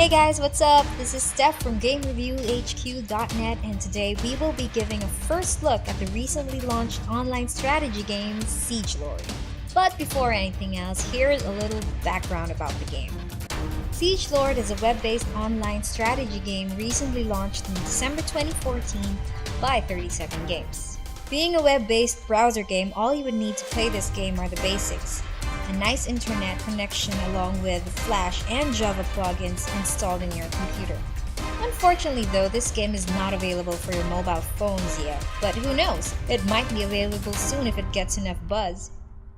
Hey guys, what's up? This is Steph from GameReviewHQ.net, and today we will be giving a first look at the recently launched online strategy game, Siegelord. But before anything else, here's a little background about the game. Siegelord is a web-based online strategy game recently launched in December 2014 by 37 Games. Being a web-based browser game, all you would need to play this game are the basics. A nice internet connection along with Flash and Java plugins installed in your computer. Unfortunately though, this game is not available for your mobile phones yet, but who knows, it might be available soon if it gets enough buzz.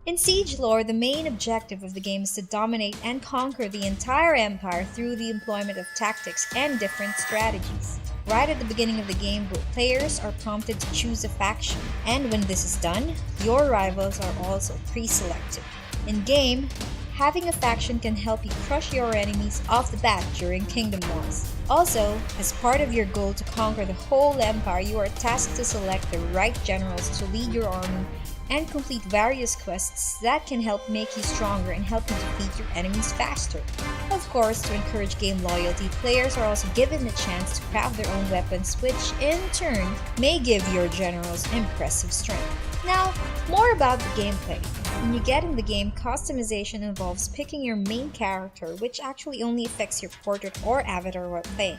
In Siegelord, the main objective of the game is to dominate and conquer the entire empire through the employment of tactics and different strategies. Right at the beginning of the game, players are prompted to choose a faction, and when this is done, your rivals are also pre-selected. In-game, having a faction can help you crush your enemies off the bat during Kingdom Wars. Also, as part of your goal to conquer the whole empire, you are tasked to select the right generals to lead your army and complete various quests that can help make you stronger and help you defeat your enemies faster. Of course, to encourage game loyalty, players are also given the chance to craft their own weapons, which in turn may give your generals impressive strength. Now, more about the gameplay. When you get in the game, customization involves picking your main character, which actually only affects your portrait or avatar while playing.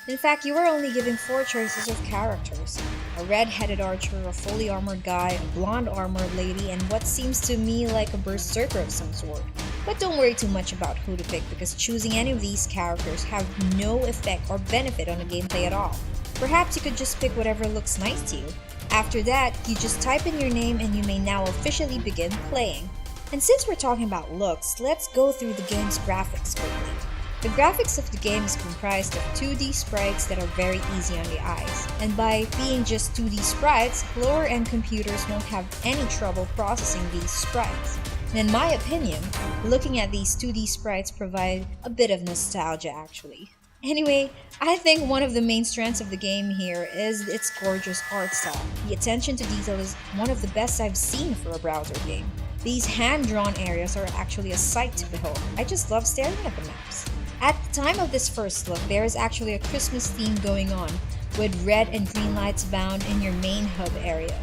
In fact, you are only given 4 choices of characters: a red-headed archer, a fully armored guy, a blonde armored lady, and what seems to me like a berserker of some sort. But don't worry too much about who to pick, because choosing any of these characters have no effect or benefit on the gameplay at all. Perhaps you could just pick whatever looks nice to you. After that, you just type in your name and you may now officially begin playing. And since we're talking about looks, let's go through the game's graphics quickly. The graphics of the game is comprised of 2D sprites that are very easy on the eyes. And by being just 2D sprites, lower-end computers won't have any trouble processing these sprites. And in my opinion, looking at these 2D sprites provide a bit of nostalgia actually. Anyway, I think one of the main strengths of the game here is its gorgeous art style. The attention to detail is one of the best I've seen for a browser game. These hand-drawn areas are actually a sight to behold. I just love staring at the maps. At the time of this first look, there is actually a Christmas theme going on, with red and green lights bound in your main hub area.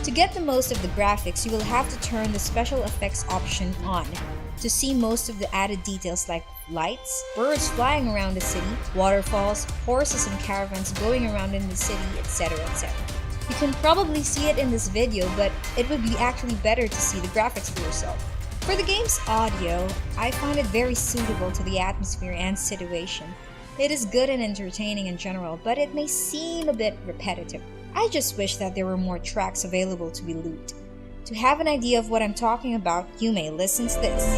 To get the most of the graphics, you will have to turn the special effects option on to see most of the added details like lights, birds flying around the city, waterfalls, horses and caravans going around in the city, etc. etc. You can probably see it in this video, but it would be actually better to see the graphics for yourself. For the game's audio, I find it very suitable to the atmosphere and situation. It is good and entertaining in general, but it may seem a bit repetitive. I just wish that there were more tracks available to be looped. To have an idea of what I'm talking about, you may listen to this.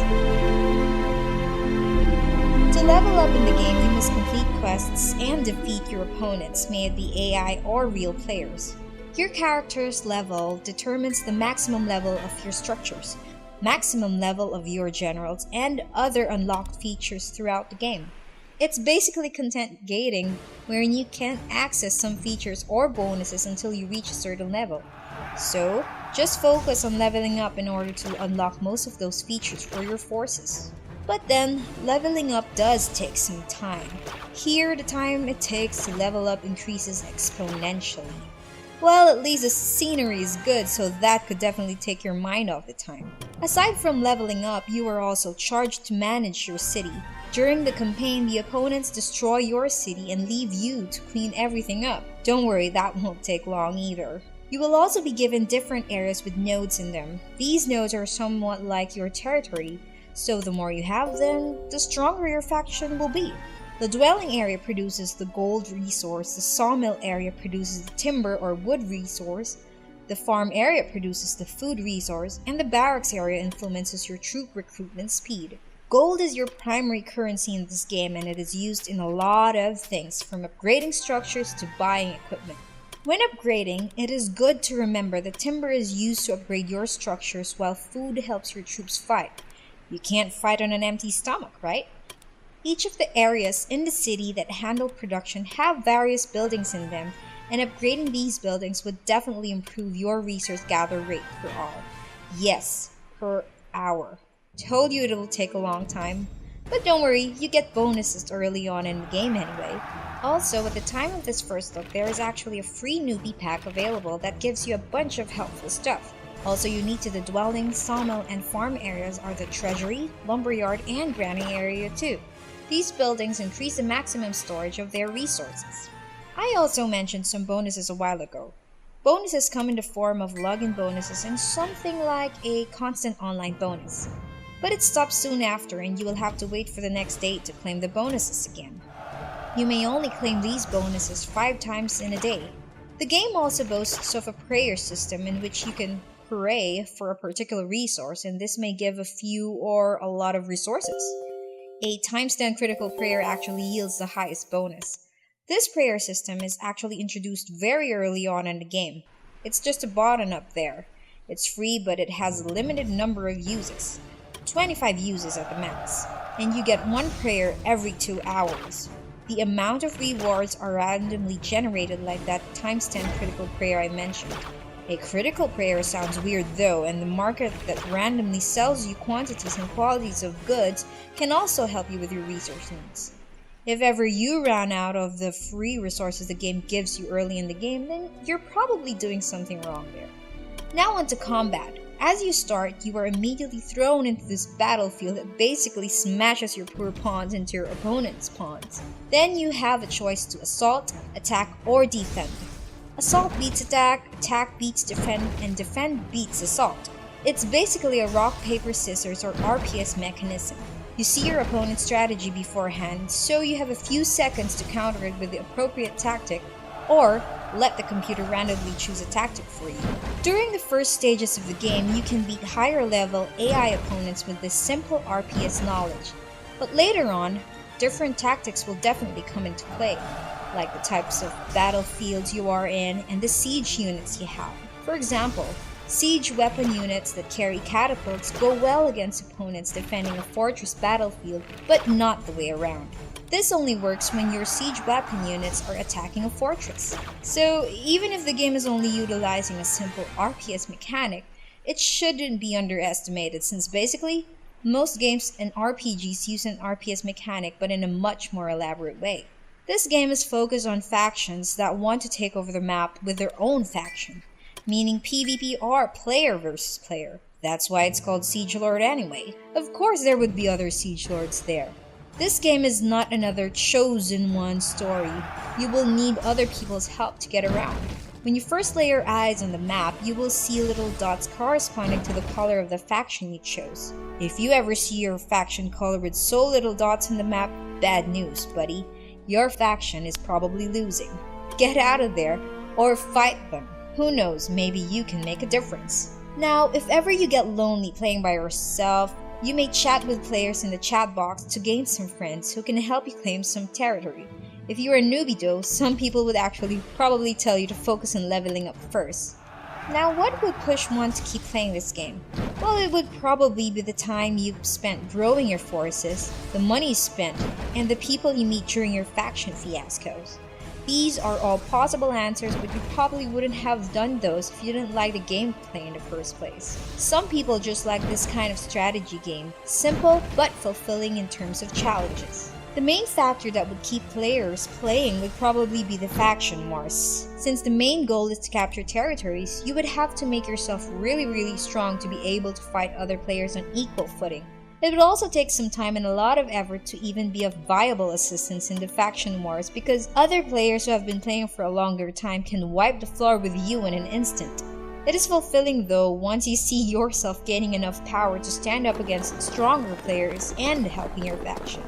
To level up in the game, you must complete quests and defeat your opponents, may it be AI or real players. Your character's level determines the maximum level of your structures, maximum level of your generals, and other unlocked features throughout the game. It's basically content gating, wherein you can't access some features or bonuses until you reach a certain level. So, just focus on leveling up in order to unlock most of those features for your forces. But then, leveling up does take some time. Here, the time it takes to level up increases exponentially. Well, at least the scenery is good, so that could definitely take your mind off the time. Aside from leveling up, you are also charged to manage your city. During the campaign, the opponents destroy your city and leave you to clean everything up. Don't worry, that won't take long either. You will also be given different areas with nodes in them. These nodes are somewhat like your territory, so the more you have them, the stronger your faction will be. The dwelling area produces the gold resource, the sawmill area produces the timber or wood resource, the farm area produces the food resource, and the barracks area influences your troop recruitment speed. Gold is your primary currency in this game, and it is used in a lot of things, from upgrading structures to buying equipment. When upgrading, it is good to remember that timber is used to upgrade your structures while food helps your troops fight. You can't fight on an empty stomach, right? Each of the areas in the city that handle production have various buildings in them, and upgrading these buildings would definitely improve your resource gather rate per hour. Yes, per hour. Told you it will take a long time. But don't worry, you get bonuses early on in the game anyway. Also, at the time of this first look, there is actually a free newbie pack available that gives you a bunch of helpful stuff. Also unique to the dwelling, sawmill, and farm areas are the treasury, lumberyard, and granny area too. These buildings increase the maximum storage of their resources. I also mentioned some bonuses a while ago. Bonuses come in the form of login bonuses and something like a constant online bonus. But it stops soon after and you will have to wait for the next day to claim the bonuses again. You may only claim these bonuses 5 times in a day. The game also boasts of a prayer system in which you can pray for a particular resource, and this may give a few or a lot of resources. A times 10 critical prayer actually yields the highest bonus. This prayer system is actually introduced very early on in the game. It's just a button up there. It's free, but it has a limited number of uses. 25 uses at the max, and you get one prayer every 2 hours. The amount of rewards are randomly generated like that times 10 critical prayer I mentioned. A critical prayer sounds weird though, and the market that randomly sells you quantities and qualities of goods can also help you with your resource needs. If ever you run out of the free resources the game gives you early in the game, then you're probably doing something wrong there. Now on to combat. As you start, you are immediately thrown into this battlefield that basically smashes your poor pawns into your opponent's pawns. Then you have a choice to assault, attack, or defend. Assault beats attack, attack beats defend, and defend beats assault. It's basically a rock, paper, scissors or RPS mechanism. You see your opponent's strategy beforehand, so you have a few seconds to counter it with the appropriate tactic, or let the computer randomly choose a tactic for you. During the first stages of the game, you can beat higher level AI opponents with this simple RPS knowledge, but later on, different tactics will definitely come into play, like the types of battlefields you are in and the siege units you have. For example, siege weapon units that carry catapults go well against opponents defending a fortress battlefield, but not the way around. This only works when your siege weapon units are attacking a fortress. So even if the game is only utilizing a simple RPS mechanic, it shouldn't be underestimated since basically, most games and RPGs use an RPS mechanic but in a much more elaborate way. This game is focused on factions that want to take over the map with their own faction, meaning PvP or player versus player. That's why it's called Siegelord anyway. Of course there would be other Siegelords there. This game is not another chosen one story. You will need other people's help to get around. When you first lay your eyes on the map, you will see little dots corresponding to the color of the faction you chose. If you ever see your faction color with so little dots on the map, bad news, buddy. Your faction is probably losing. Get out of there or fight them. Who knows, maybe you can make a difference. Now, if ever you get lonely playing by yourself, you may chat with players in the chat box to gain some friends who can help you claim some territory. If you are a newbie though, some people would actually probably tell you to focus on leveling up first. Now, what would push one to keep playing this game? Well, it would probably be the time you've spent growing your forces, the money you spent, and the people you meet during your faction fiascos. These are all possible answers, but you probably wouldn't have done those if you didn't like the gameplay in the first place. Some people just like this kind of strategy game, simple but fulfilling in terms of challenges. The main factor that would keep players playing would probably be the faction wars. Since the main goal is to capture territories, you would have to make yourself really strong to be able to fight other players on equal footing. It would also take some time and a lot of effort to even be of viable assistance in the faction wars because other players who have been playing for a longer time can wipe the floor with you in an instant. It is fulfilling though once you see yourself gaining enough power to stand up against stronger players and helping your faction.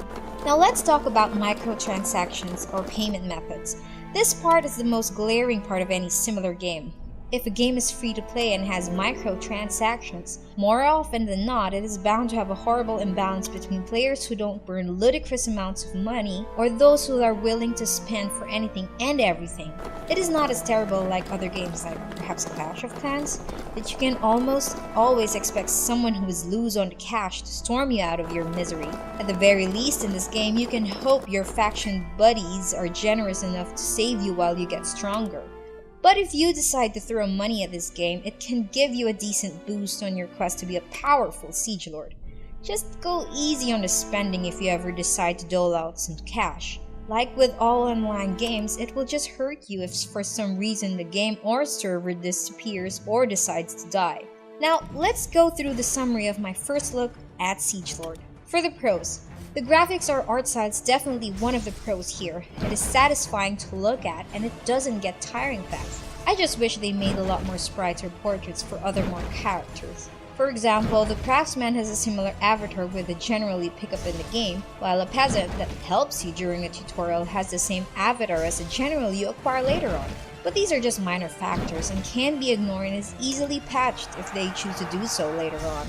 Now let's talk about microtransactions or payment methods. This part is the most glaring part of any similar game. If a game is free to play and has microtransactions, more often than not it is bound to have a horrible imbalance between players who don't burn ludicrous amounts of money or those who are willing to spend for anything and everything. It is not as terrible like other games like perhaps Clash of Clans, that you can almost always expect someone who is loose on the cash to storm you out of your misery. At the very least in this game, you can hope your faction buddies are generous enough to save you while you get stronger. But if you decide to throw money at this game, it can give you a decent boost on your quest to be a powerful Siegelord. Just go easy on the spending if you ever decide to dole out some cash. Like with all online games, it will just hurt you if for some reason the game or server disappears or decides to die. Now, let's go through the summary of my first look at Siegelord. For the pros, the graphics or art style's definitely one of the pros here. It is satisfying to look at and it doesn't get tiring fast. I just wish they made a lot more sprites or portraits for other more characters. For example, the craftsman has a similar avatar with a generally pick up in the game, while a peasant that helps you during a tutorial has the same avatar as a general you acquire later on. But these are just minor factors and can be ignored and is easily patched if they choose to do so later on.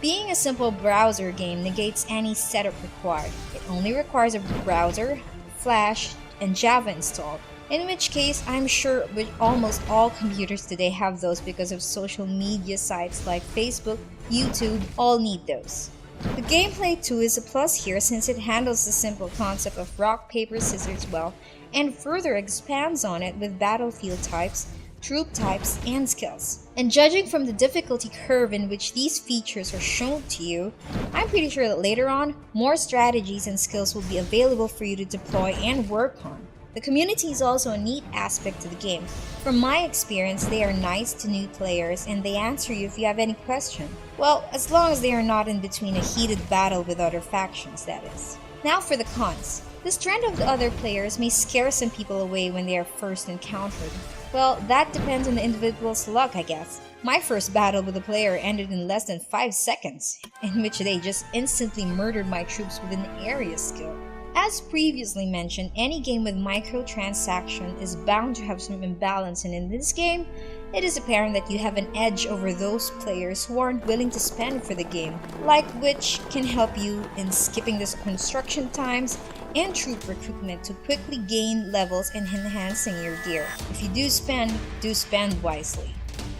Being a simple browser game negates any setup required. It only requires a browser, Flash, and Java installed. In which case, I'm sure with almost all computers today have those because of social media sites like Facebook, YouTube, all need those. The gameplay too is a plus here since it handles the simple concept of rock, paper, scissors well and further expands on it with battlefield types, troop types, and skills. And judging from the difficulty curve in which these features are shown to you, I'm pretty sure that later on, more strategies and skills will be available for you to deploy and work on. The community is also a neat aspect to the game. From my experience, they are nice to new players and they answer you if you have any question. Well, as long as they are not in between a heated battle with other factions, that is. Now for the cons. The strength of the other players may scare some people away when they are first encountered. Well, that depends on the individual's luck, I guess. My first battle with a player ended in less than 5 seconds, in which they just instantly murdered my troops with an area skill. As previously mentioned, any game with microtransaction is bound to have some imbalance, and in this game, it is apparent that you have an edge over those players who aren't willing to spend for the game, like which can help you in skipping the construction times and troop recruitment to quickly gain levels and enhancing your gear. If you do spend wisely.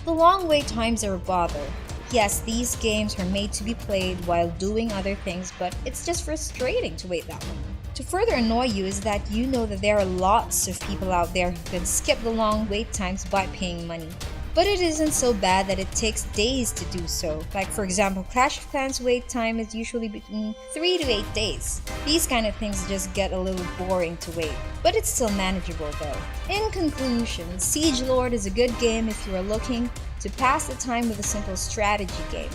The long wait times are a bother. Yes, these games are made to be played while doing other things, but it's just frustrating to wait that long. To further annoy you is that you know that there are lots of people out there who can skip the long wait times by paying money. But it isn't so bad that it takes days to do so. Like for example, Clash of Clans wait time is usually between 3 to 8 days. These kind of things just get a little boring to wait, but it's still manageable though. In conclusion, Siegelord is a good game if you are looking to pass the time with a simple strategy game.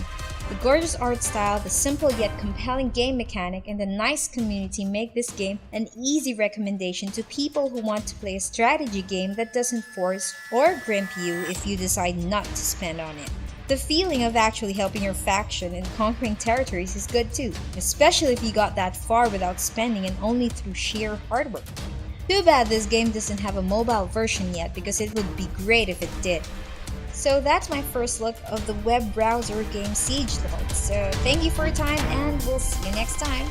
The gorgeous art style, the simple yet compelling game mechanic, and the nice community make this game an easy recommendation to people who want to play a strategy game that doesn't force or grimp you if you decide not to spend on it. The feeling of actually helping your faction and conquering territories is good too, especially if you got that far without spending and only through sheer hard work. Too bad this game doesn't have a mobile version yet because it would be great if it did. So that's my first look of the web browser game Siegelord. So thank you for your time and we'll see you next time.